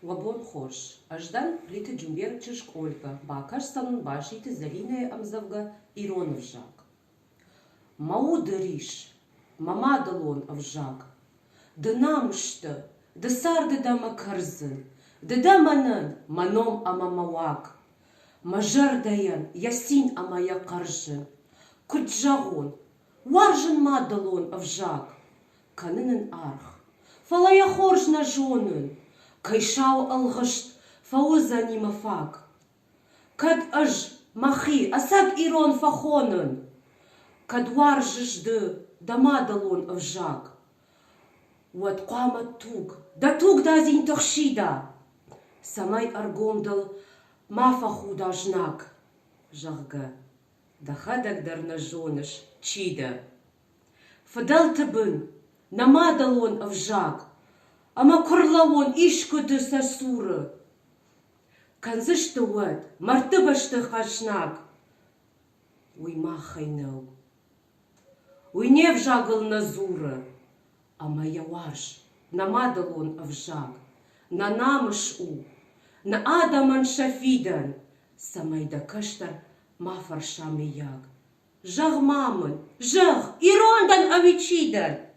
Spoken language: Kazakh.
Лабон хош, аждан плиты джумбер чешк Ольга, бакаш станун башите залиная амзавга Ирон вжак. Мауды риш, мама далон авжак. Да намшта, да сарды да макарзын, да манан, маном амамавак. Мажар даян, ясин амая каржын. Куджагон, варжын мадалон авжак. Канынын арх, фалая хорж на жонын. Кайшау алгашт, фауза нимафак. Кад аж махи, асак Ирон фахонын. Кад варжыжды, да мадалон авжак. Вот қама туг, да зин тохшида. Самай аргомдал мафаху дажнак. Жағга, да хадак дарна жоныш, чида. Фадал табын, намадалон авжак. Ама кырлавон ишкуды сасуры. Канзышты уат, мартыбашты хашнак. Уйма хайнау. Уйне вжагыл назуры. Ама яваш, намадалон авжак. На намыш у, на адаман шафидан. Самайда каштар мафар шамияк. Жаг мамын, жаг, Ирондан авичидан.